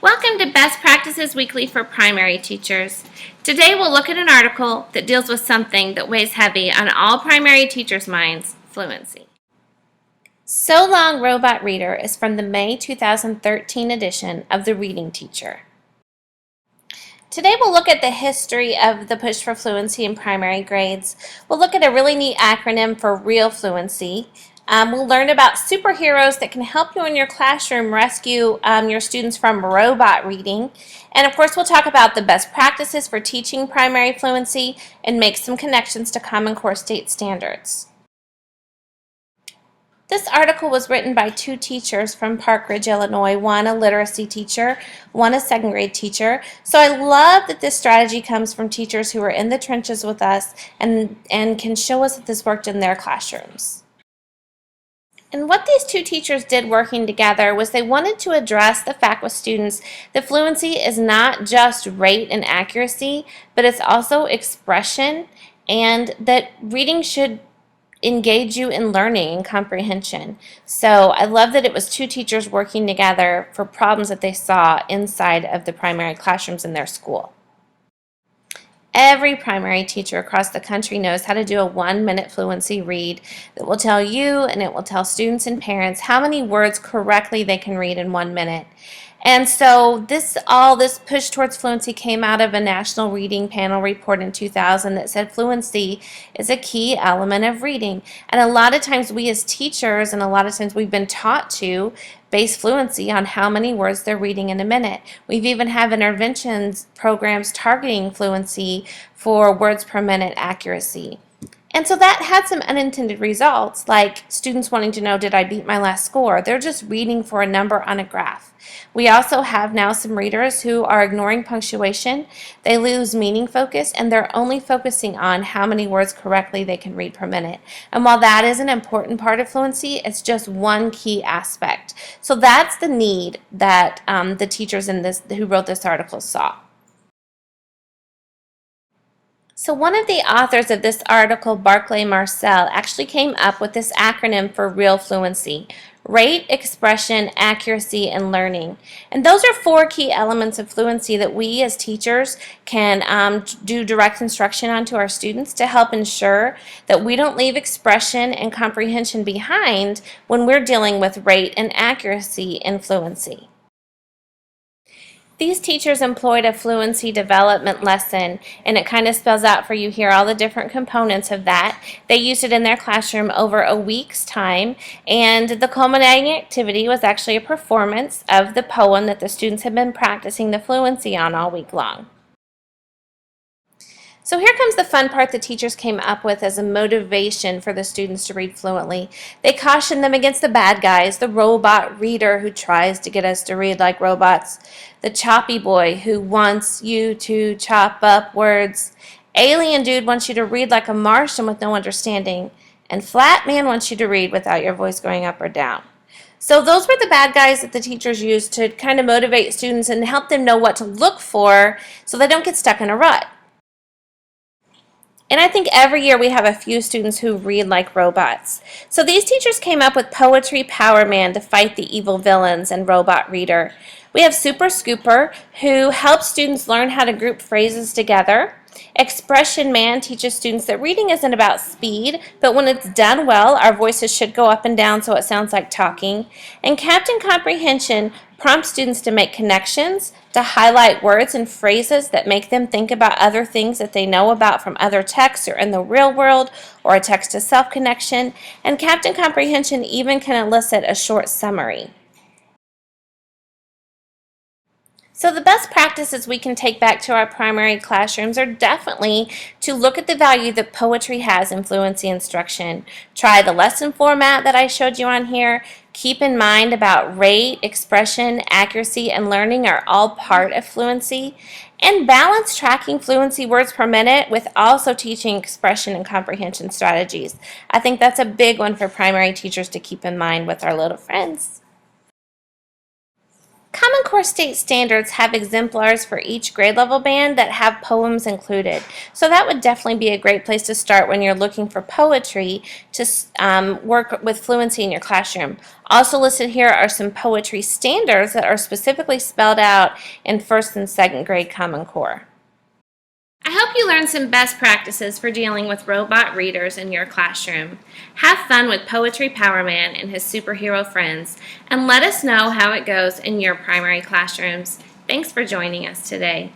Welcome to Best Practices Weekly for Primary Teachers. Today we'll look at an article that deals with something that weighs heavy on all primary teachers' minds, fluency. So Long Robot Reader is from the May 2013 edition of The Reading Teacher. Today we'll look at the history of the push for fluency in primary grades. We'll look at a really neat acronym for real fluency. We'll learn about superheroes that can help you in your classroom rescue your students from robot reading. And of course, we'll talk about the best practices for teaching primary fluency and make some connections to Common Core state standards. This article was written by two teachers from Park Ridge, Illinois, one a literacy teacher, one a second grade teacher. So I love that this strategy comes from teachers who are in the trenches with us and can show us that this worked in their classrooms. And what these two teachers did working together was they wanted to address the fact with students that fluency is not just rate and accuracy, but it's also expression, and that reading should engage you in learning and comprehension. So I love that it was two teachers working together for problems that they saw inside of the primary classrooms in their school. Every primary teacher across the country knows how to do a 1-minute fluency read that will tell you and it will tell students and parents how many words correctly they can read in 1 minute. And so this push towards fluency came out of a national reading panel report in 2000 that said fluency is a key element of reading. And a lot of times we as teachers, and a lot of times we've been taught to base fluency on how many words they're reading in a minute. We've even have interventions programs targeting fluency for words per minute accuracy. And so that had some unintended results, like students wanting to know, did I beat my last score? They're just reading for a number on a graph. We also have now some readers who are ignoring punctuation. They lose meaning focus, and they're only focusing on how many words correctly they can read per minute. And while that is an important part of fluency, it's just one key aspect. So that's the need that the teachers who wrote this article saw. So one of the authors of this article, Barclay Marcel, actually came up with this acronym for real fluency: rate, expression, accuracy, and learning. And those are 4 key elements of fluency that we as teachers can do direct instruction onto our students to help ensure that we don't leave expression and comprehension behind when we're dealing with rate and accuracy in fluency. These teachers employed a fluency development lesson, and it kind of spells out for you here all the different components of that. They used it in their classroom over a week's time, and the culminating activity was actually a performance of the poem that the students had been practicing the fluency on all week long. So here comes the fun part the teachers came up with as a motivation for the students to read fluently. They cautioned them against the bad guys, the robot reader who tries to get us to read like robots, the choppy boy who wants you to chop up words, alien dude wants you to read like a Martian with no understanding, and flat man wants you to read without your voice going up or down. So those were the bad guys that the teachers used to kind of motivate students and help them know what to look for so they don't get stuck in a rut. And I think every year we have a few students who read like robots. So these teachers came up with Poetry Power Man to fight the evil villains and Robot Reader. We have Super Scooper, who helps students learn how to group phrases together. Expression Man teaches students that reading isn't about speed, but when it's done well, our voices should go up and down so it sounds like talking. And Captain Comprehension prompts students to make connections, to highlight words and phrases that make them think about other things that they know about from other texts or in the real world, or a text-to-self connection. And Captain Comprehension even can elicit a short summary. So the best practices we can take back to our primary classrooms are definitely to look at the value that poetry has in fluency instruction. Try the lesson format that I showed you on here. Keep in mind about rate, expression, accuracy, and learning are all part of fluency. And balance tracking fluency words per minute with also teaching expression and comprehension strategies. I think that's a big one for primary teachers to keep in mind with our little friends. Common Core state standards have exemplars for each grade level band that have poems included. So that would definitely be a great place to start when you're looking for poetry to work with fluency in your classroom. Also listed here are some poetry standards that are specifically spelled out in first and second grade Common Core. I hope you learned some best practices for dealing with robot readers in your classroom. Have fun with Poetry Power Man and his superhero friends, and let us know how it goes in your primary classrooms. Thanks for joining us today.